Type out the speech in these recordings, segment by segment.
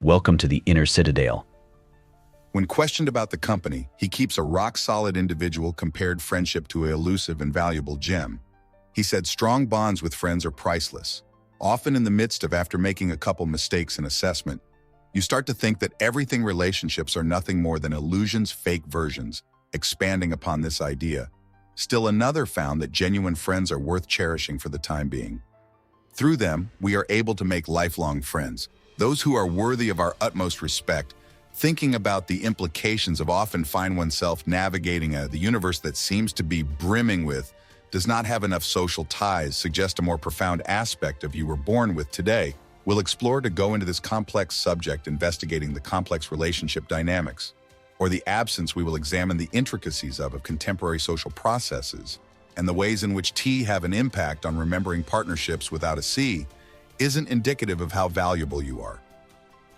Welcome to the Inner Citadel. When questioned about the company, he keeps a rock-solid individual compared friendship to an elusive and valuable gem. He said strong bonds with friends are priceless. Often in the midst of after making a couple mistakes in assessment, you start to think that everything relationships are nothing more than illusions, fake versions. Expanding upon this idea, still another found that genuine friends are worth cherishing for the time being. Through them, we are able to make lifelong friends, those who are worthy of our utmost respect. Thinking about the implications of often find oneself navigating the universe that seems to be brimming with, does not have enough social ties, suggest a more profound aspect of you were born with today. We'll explore to go into this complex subject, investigating the complex relationship dynamics, or the absence. We will examine the intricacies of contemporary social processes, and the ways in which T have an impact on remembering partnerships without a C isn't indicative of how valuable you are.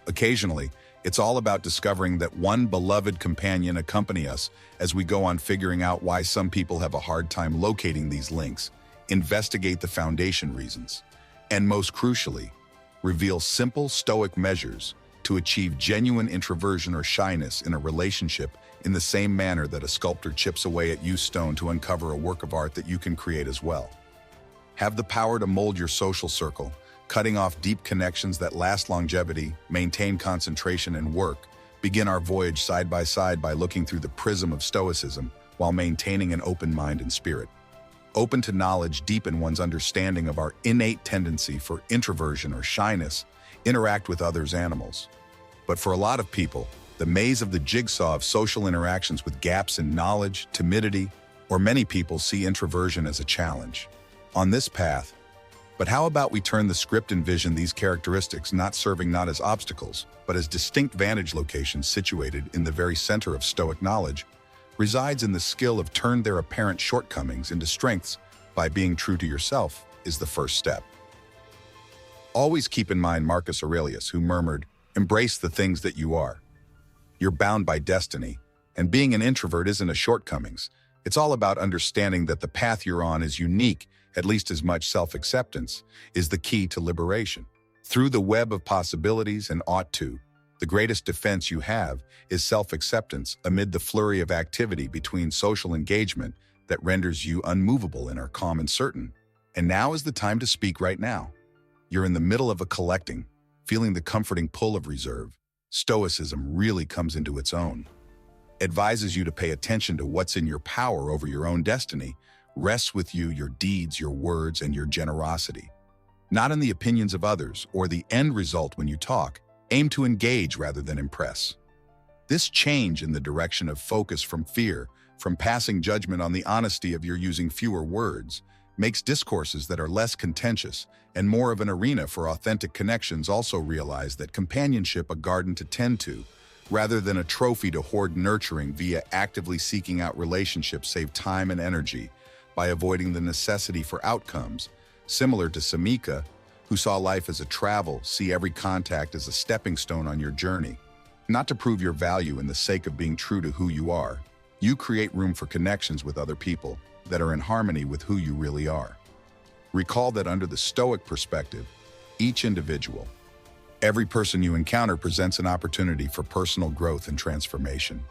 Occasionally, it's all about discovering that one beloved companion accompany us as we go on, figuring out why some people have a hard time locating these links, investigate the foundation reasons, and most crucially, reveal simple Stoic measures to achieve genuine introversion or shyness in a relationship, in the same manner that a sculptor chips away at used stone to uncover a work of art that you can create as well. Have the power to mold your social circle, cutting off deep connections that last longevity, maintain concentration and work. Begin our voyage side by side by looking through the prism of Stoicism while maintaining an open mind and spirit. Open to knowledge, deepen one's understanding of our innate tendency for introversion or shyness, interact with others, animals. But for a lot of people, the maze of the jigsaw of social interactions with gaps in knowledge, timidity, or many people see introversion as a challenge. On this path, but how about we turn the script and envision these characteristics not as obstacles, but as distinct vantage locations situated in the very center of Stoic knowledge, resides in the skill of turn their apparent shortcomings into strengths by being true to yourself is the first step. Always keep in mind Marcus Aurelius, who murmured, "Embrace the things that you are." You're bound by destiny, and being an introvert isn't a shortcomings. It's all about understanding that the path you're on is unique. At least as much self-acceptance is the key to liberation. Through the web of possibilities and the greatest defense you have is self-acceptance amid the flurry of activity between social engagement that renders you unmovable and are calm and certain. And now is the time to speak right now. You're in the middle of a collecting, feeling the comforting pull of reserve. Stoicism really comes into its own. Advises you to pay attention to what's in your power over your own destiny, rests with you, your deeds, your words, and your generosity. Not in the opinions of others or the end result when you talk. Aim to engage rather than impress. This change in the direction of focus from fear, from passing judgment on the honesty of your using fewer words, makes discourses that are less contentious and more of an arena for authentic connections. Also realize that companionship a garden to tend to, rather than a trophy to hoard. Nurturing via actively seeking out relationships save time and energy by avoiding the necessity for outcomes, similar to Seneca, who saw life as a travel. See every contact as a stepping stone on your journey. Not to prove your value in the sake of being true to who you are. You create room for connections with other people that are in harmony with who you really are. Recall that under the Stoic perspective, each individual, every person you encounter presents an opportunity for personal growth and transformation.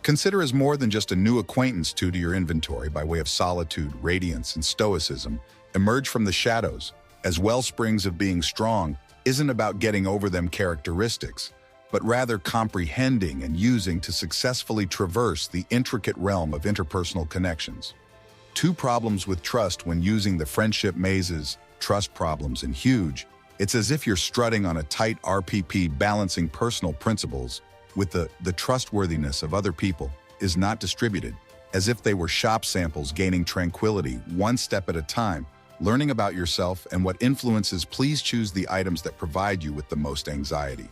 Consider as more than just a new acquaintance to your inventory by way of solitude, radiance, and Stoicism. Emerge from the shadows as wellsprings of being strong isn't about getting over them characteristics, but rather comprehending and using to successfully traverse the intricate realm of interpersonal connections. 2 problems with trust when using the friendship mazes, trust problems and huge. It's as if you're strutting on a tight RPP, balancing personal principles with the trustworthiness of other people is not distributed, as if they were shop samples, gaining tranquility one step at a time, learning about yourself and what influences. Please choose the items that provide you with the most anxiety.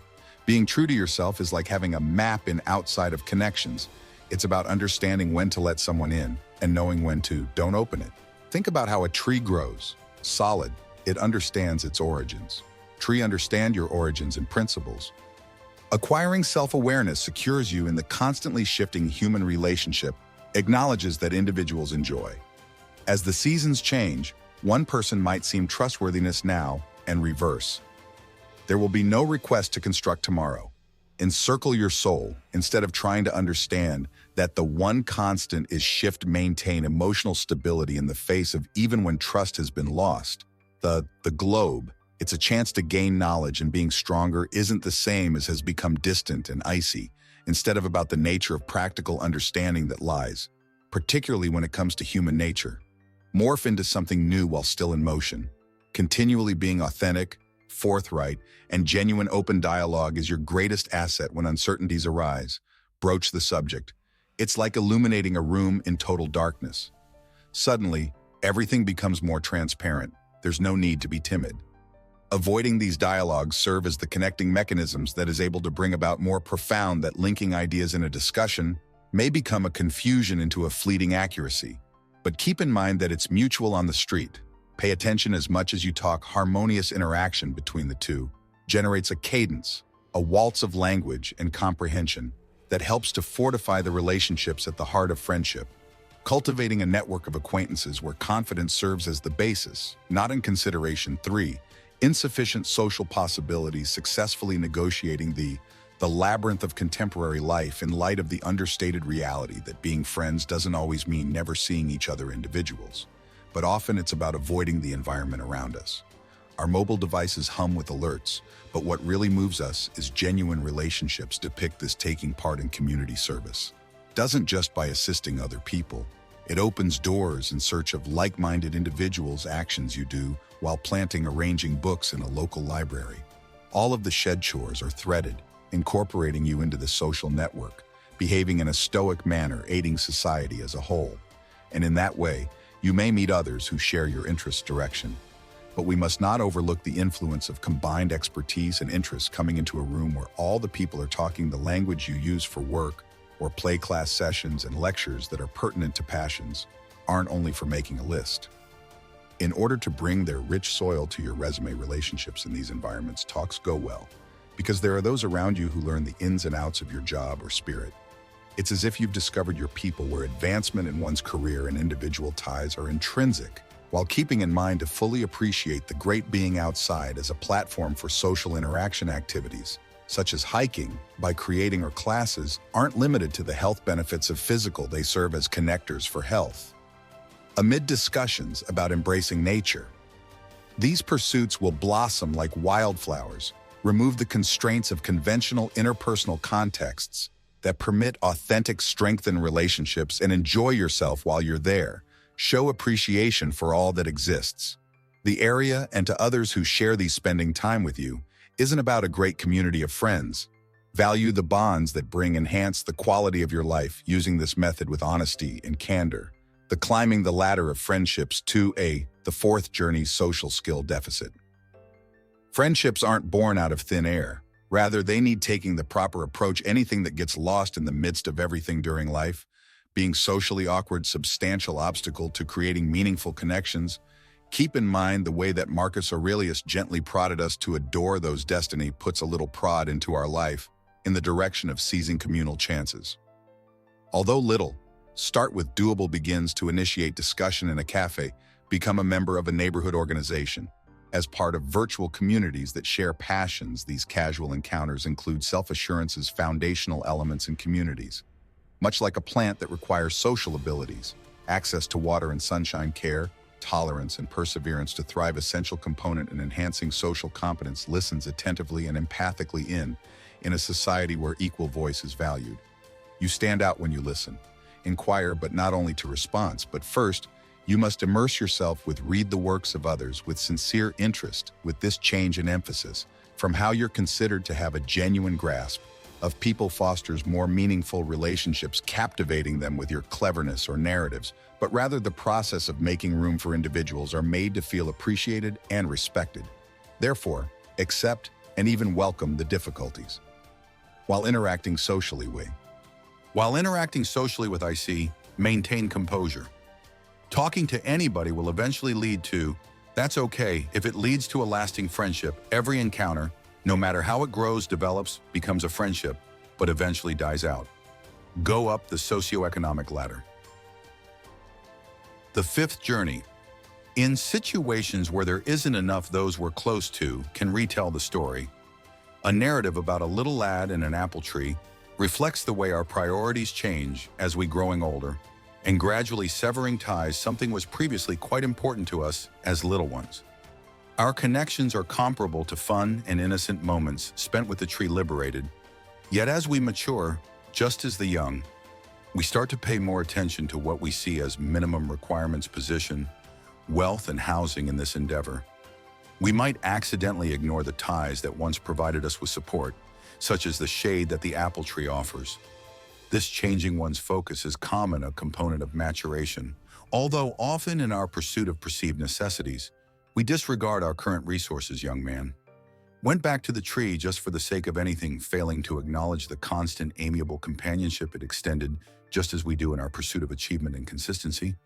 Being true to yourself is like having a map in outside of connections. It's about understanding when to let someone in and knowing when to don't open it. Think about how a tree grows. Solid, it understands its origins. Tree understand your origins and principles. Acquiring self-awareness secures you in the constantly shifting human relationship, acknowledges that individuals enjoy. As the seasons change, one person might seem trustworthiness now and reverse. There will be no request to construct tomorrow. Encircle your soul instead of trying to understand that the one constant is shift, maintain emotional stability in the face of even when trust has been lost. The globe, it's a chance to gain knowledge, and being stronger isn't the same as has become distant and icy, instead of about the nature of practical understanding that lies, particularly when it comes to human nature. Morph into something new while still in motion. Continually being authentic, forthright, and genuine open dialogue is your greatest asset when uncertainties arise. Broach the subject. It's like illuminating a room in total darkness. Suddenly, everything becomes more transparent. There's no need to be timid. Avoiding these dialogues serve as the connecting mechanisms that is able to bring about more profound that linking ideas in a discussion may become a confusion into a fleeting accuracy. But keep in mind that it's mutual on the street. Pay attention as much as you talk. Harmonious interaction between the two generates a cadence, a waltz of language and comprehension that helps to fortify the relationships at the heart of friendship. Cultivating a network of acquaintances where confidence serves as the basis, not in consideration. 3. Insufficient social possibilities. Successfully negotiating the labyrinth of contemporary life in light of the understated reality that being friends doesn't always mean never seeing each other individuals, but often it's about avoiding the environment around us. Our mobile devices hum with alerts, but what really moves us is genuine relationships. Depict this taking part in community service. Doesn't just by assisting other people. It opens doors in search of like-minded individuals. Actions you do while planting, arranging books in a local library. All of the shed chores are threaded, incorporating you into the social network, behaving in a stoic manner, aiding society as a whole. And in that way, you may meet others who share your interest direction. But we must not overlook the influence of combined expertise and interests. Coming into a room where all the people are talking the language you use for work, or play class sessions and lectures that are pertinent to passions, aren't only for making a list. In order to bring their rich soil to your resume, relationships in these environments talks go well, because there are those around you who learn the ins and outs of your job or spirit. It's as if you've discovered your people, where advancement in one's career and individual ties are intrinsic, while keeping in mind to fully appreciate the great being outside as a platform for social interaction. Activities, such as hiking, by creating, or classes, aren't limited to the health benefits of physical. They serve as connectors for health. Amid discussions about embracing nature, these pursuits will blossom like wildflowers. Remove the constraints of conventional interpersonal contexts that permit authentic, strengthen relationships, and enjoy yourself while you're there. Show appreciation for all that exists. The area, and to others who share these. Spending time with you isn't about a great community of friends. Value the bonds that enhance the quality of your life. Using this method with honesty and candor. The climbing the ladder of friendships. 2a. The fourth journey, social skill deficit. Friendships aren't born out of thin air. Rather, they need taking the proper approach. Anything that gets lost in the midst of everything during life, being socially awkward, substantial obstacle to creating meaningful connections. Keep in mind the way that Marcus Aurelius gently prodded us to adore those. Destiny puts a little prod into our life in the direction of seizing communal chances. Although little, start with doable. Begins to initiate discussion in a cafe. Become a member of a neighborhood organization. As part of virtual communities that share passions, these casual encounters include self-assurance as foundational elements in communities. Much like a plant that requires social abilities, access to water and sunshine, care, tolerance, and perseverance to thrive, essential component in enhancing social competence. Listens attentively and empathically in a society where equal voice is valued. You stand out when you listen. Inquire, but not only to response, but first, you must immerse yourself with read the works of others with sincere interest. With this change in emphasis from how you're considered to have a genuine grasp of people fosters more meaningful relationships, captivating them with your cleverness or narratives, but rather the process of making room for individuals are made to feel appreciated and respected. Therefore, accept and even welcome the difficulties. While interacting socially with IC, maintain composure. Talking to anybody will eventually lead to, that's okay if it leads to a lasting friendship. Every encounter, no matter how it grows, develops, becomes a friendship, but eventually dies out. Go up the socioeconomic ladder. The fifth journey. In situations where there isn't enough, those we're close to can retell the story. A narrative about a little lad and an apple tree reflects the way our priorities change as we growing older and gradually severing ties something was previously quite important to us as little ones. Our connections are comparable to fun and innocent moments spent with the tree liberated, yet as we mature, just as the young, we start to pay more attention to what we see as minimum requirements position, wealth and housing in this endeavor. We might accidentally ignore the ties that once provided us with support, such as the shade that the apple tree offers. This changing one's focus is common a component of maturation, although often in our pursuit of perceived necessities, we disregard our current resources, young man. Went back to the tree just for the sake of anything, failing to acknowledge the constant amiable companionship it extended, just as we do in our pursuit of achievement and consistency.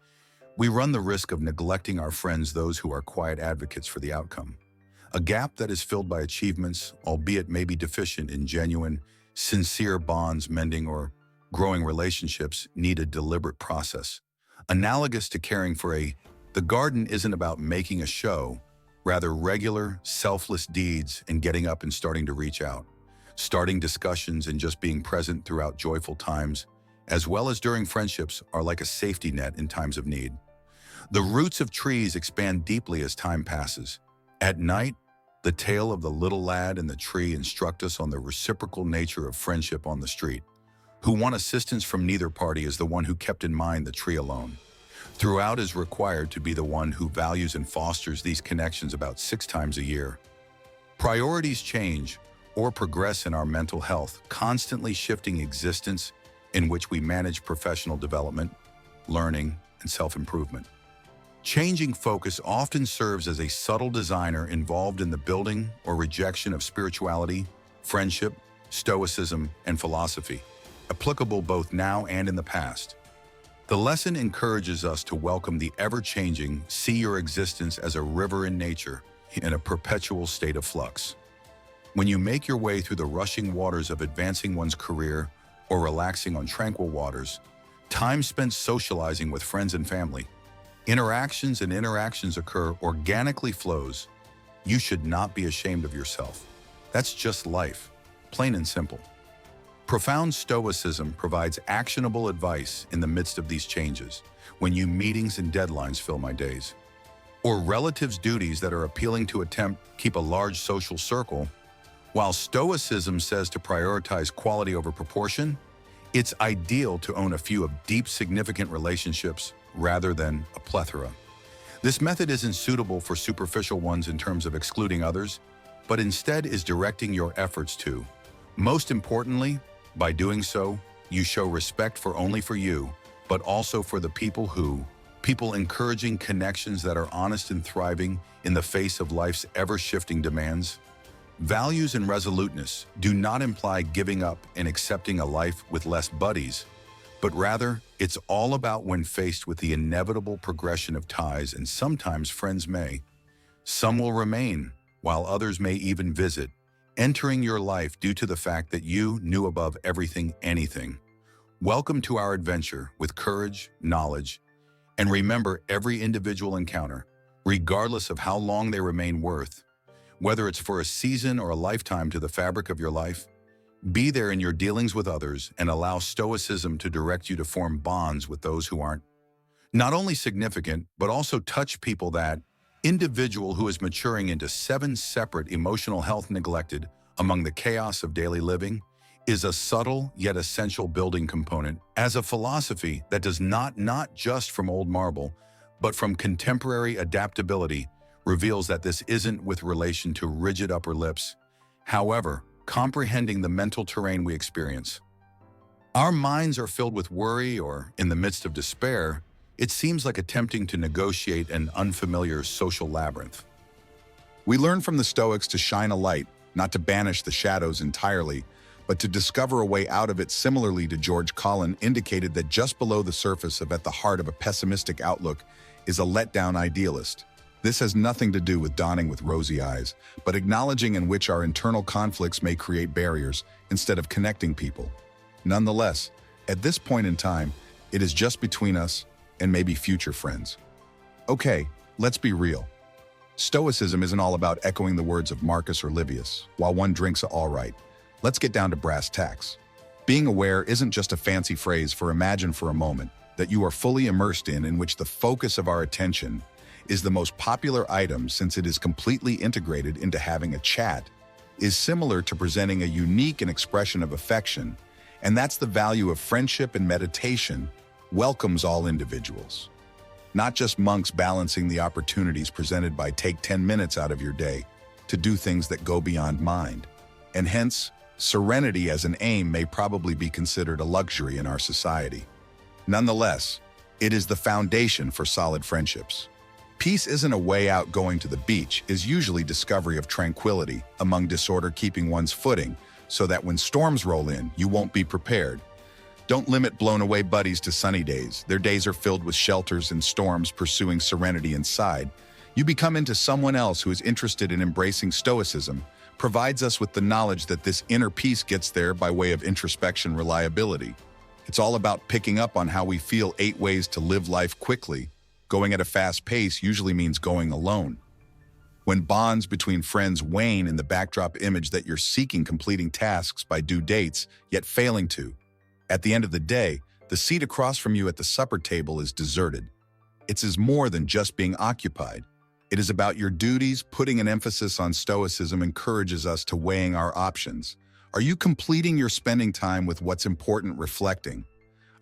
We run the risk of neglecting our friends, those who are quiet advocates for the outcome. A gap that is filled by achievements, albeit maybe deficient in genuine, sincere bonds mending or growing relationships, need a deliberate process. Analogous to caring for the garden isn't about making a show, rather regular, selfless deeds and getting up and starting to reach out. Starting discussions and just being present throughout joyful times, as well as during friendships, are like a safety net in times of need. The roots of trees expand deeply as time passes. At night, the tale of the little lad and the tree instruct us on the reciprocal nature of friendship on the street. Who won assistance from neither party is the one who kept in mind the tree alone. Throughout is required to be the one who values and fosters these connections about 6 times a year. Priorities change or progress in our mental health, constantly shifting existence in which we manage professional development, learning, and self-improvement. Changing focus often serves as a subtle designer involved in the building or rejection of spirituality, friendship, stoicism, and philosophy, applicable both now and in the past. The lesson encourages us to welcome the ever-changing, see your existence as a river in nature, in a perpetual state of flux. When you make your way through the rushing waters of advancing one's career or relaxing on tranquil waters, time spent socializing with friends and family, interactions occur, organically flows. You should not be ashamed of yourself. That's just life, plain and simple. Profound Stoicism provides actionable advice in the midst of these changes, when you meetings and deadlines fill my days. Or relatives' duties that are appealing to keep a large social circle. While Stoicism says to prioritize quality over proportion, it's ideal to own a few of deep, significant relationships rather than a plethora. This method isn't suitable for superficial ones in terms of excluding others, but instead is directing your efforts to. Most importantly, by doing so, you show respect only for you, but also for the people encouraging connections that are honest and thriving in the face of life's ever-shifting demands. Values and resoluteness do not imply giving up and accepting a life with less buddies, but rather, it's all about when faced with the inevitable progression of ties, and sometimes friends some will remain, while others may even visit, entering your life due to the fact that you knew above everything anything. Welcome to our adventure with courage, knowledge, and remember every individual encounter, regardless of how long they remain worth, whether it's for a season or a lifetime to the fabric of your life. Be there in your dealings with others and allow Stoicism to direct you to form bonds with those who aren't not only significant, but also touch people. That individual who is maturing into 7 separate emotional health neglected among the chaos of daily living is a subtle yet essential building component as a philosophy that does not just from old marble, but from contemporary adaptability, reveals that this isn't with relation to rigid upper lips. However, comprehending the mental terrain we experience. Our minds are filled with worry, or in the midst of despair, it seems like attempting to negotiate an unfamiliar social labyrinth. We learn from the Stoics to shine a light, not to banish the shadows entirely, but to discover a way out of it. Similarly to George Collin indicated that just below the surface at the heart of a pessimistic outlook is a let-down idealist. This has nothing to do with dawning with rosy eyes, but acknowledging in which our internal conflicts may create barriers instead of connecting people. Nonetheless, at this point in time, it is just between us and maybe future friends. Okay, let's be real. Stoicism isn't all about echoing the words of Marcus or Livius, while one drinks all right. Let's get down to brass tacks. Being aware isn't just a fancy phrase for imagine for a moment that you are fully immersed in which the focus of our attention is the most popular item since it is completely integrated into having a chat, is similar to presenting a unique and expression of affection, and that's the value of friendship and meditation welcomes all individuals. Not just monks balancing the opportunities presented by take 10 minutes out of your day to do things that go beyond mind. And hence, serenity as an aim may probably be considered a luxury in our society. Nonetheless, it is the foundation for solid friendships. Peace isn't a way out going to the beach, is usually discovery of tranquility among disorder keeping one's footing so that when storms roll in, you won't be prepared. Don't limit blown-away buddies to sunny days. Their days are filled with shelters and storms pursuing serenity inside. You become into someone else who is interested in embracing Stoicism, provides us with the knowledge that this inner peace gets there by way of introspection reliability. It's all about picking up on how we feel 8 ways to live life quickly. Going at a fast pace usually means going alone. When bonds between friends wane in the backdrop image that you're seeking completing tasks by due dates, yet failing to. At the end of the day, the seat across from you at the supper table is deserted. It's more than just being occupied. It is about your duties. Putting an emphasis on Stoicism encourages us to weighing our options. Are you completing your spending time with what's important, reflecting?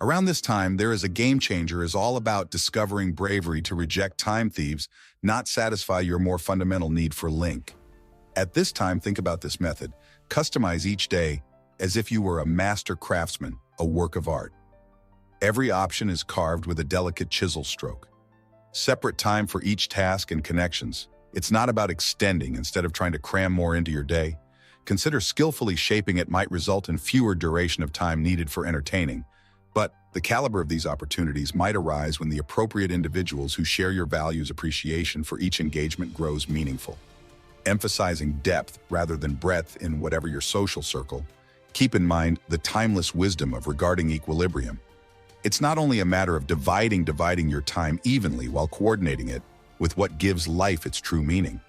Around this time, there is a game changer is all about discovering bravery to reject time thieves, not satisfy your more fundamental need for link. At this time, think about this method. Customize each day as if you were a master craftsman, a work of art. Every option is carved with a delicate chisel stroke. Separate time for each task and connections. It's not about extending instead of trying to cram more into your day. Consider skillfully shaping it might result in fewer duration of time needed for entertaining. But the caliber of these opportunities might arise when the appropriate individuals who share your values' appreciation for each engagement grows meaningful. Emphasizing depth rather than breadth in whatever your social circle, keep in mind the timeless wisdom of regarding equilibrium. It's not only a matter of dividing your time evenly while coordinating it with what gives life its true meaning.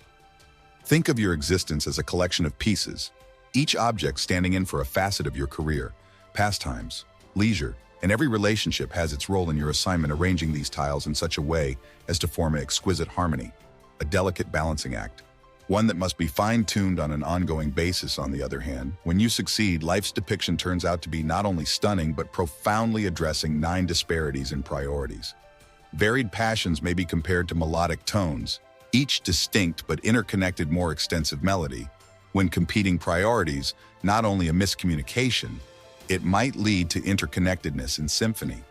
Think of your existence as a collection of pieces, each object standing in for a facet of your career, pastimes, leisure, and every relationship has its role in your assignment, arranging these tiles in such a way as to form an exquisite harmony, a delicate balancing act. One that must be fine-tuned on an ongoing basis. On the other hand, when you succeed, life's depiction turns out to be not only stunning but profoundly addressing 9 disparities in priorities. Varied passions may be compared to melodic tones, each distinct but interconnected more extensive melody. When competing priorities, not only a miscommunication, it might lead to interconnectedness in symphony.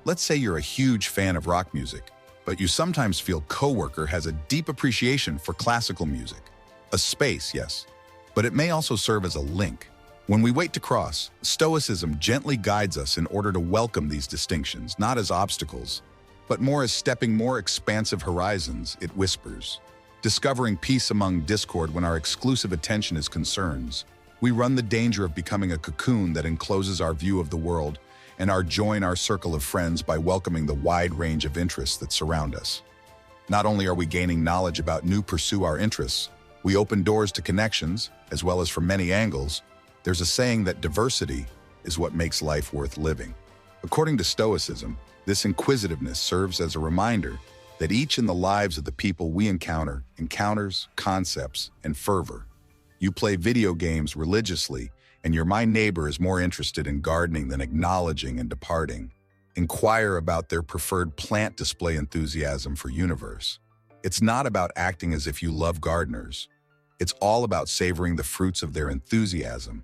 Let's say you're a huge fan of rock music, but you sometimes feel coworker has a deep appreciation for classical music. A space, yes, but it may also serve as a link. When we wait to cross, Stoicism gently guides us in order to welcome these distinctions, not as obstacles, but more as stepping more expansive horizons. It whispers, discovering peace among discord. When our exclusive attention is concerns, we run the danger of becoming a cocoon that encloses our view of the world and join our circle of friends by welcoming the wide range of interests that surround us. Not only are we gaining knowledge about pursue our interests, we open doors to connections, as well as from many angles. There's a saying that diversity is what makes life worth living. According to Stoicism, this inquisitiveness serves as a reminder that each in the lives of the people we encounters concepts and fervor. You play video games religiously, and my neighbor is more interested in gardening than acknowledging and departing. Inquire about their preferred plant, display enthusiasm for universe. It's not about acting as if you love gardeners. It's all about savoring the fruits of their enthusiasm.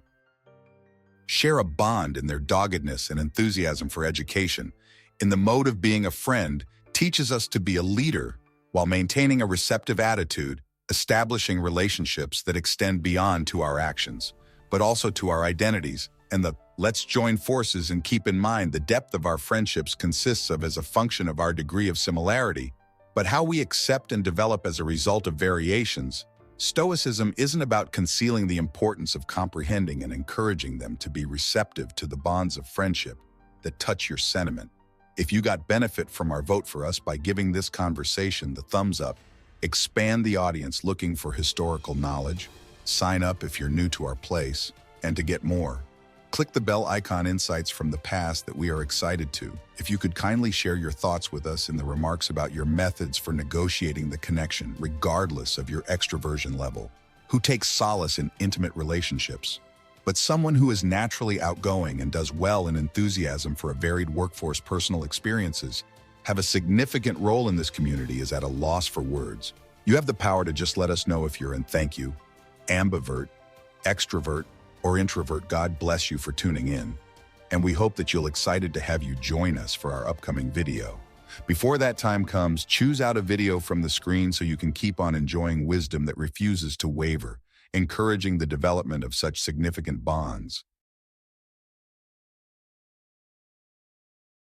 Share a bond in their doggedness and enthusiasm for education. In the mode of being a friend, teaches us to be a leader while maintaining a receptive attitude, establishing relationships that extend beyond to our actions, but also to our identities. And let's join forces and keep in mind the depth of our friendships consists of as a function of our degree of similarity, but how we accept and develop as a result of variations. Stoicism isn't about concealing the importance of comprehending and encouraging them to be receptive to the bonds of friendship that touch your sentiment. If you got benefit from our vote for us by giving this conversation the thumbs up, expand the audience looking for historical knowledge, sign up if you're new to our place, and to get more, click the bell icon insights from the past that we are excited to. If you could kindly share your thoughts with us in the remarks about your methods for negotiating the connection, regardless of your extroversion level. Who takes solace in intimate relationships, but someone who is naturally outgoing and does well in enthusiasm for a varied workforce. Personal experiences have a significant role in this community is at a loss for words. You have the power to just let us know if you're in. Thank you, ambivert, extrovert, or introvert. God bless you for tuning in, and we hope that you'll excited to have you join us for our upcoming video. Before that time comes, choose out a video from the screen so you can keep on enjoying wisdom that refuses to waver, encouraging the development of such significant bonds.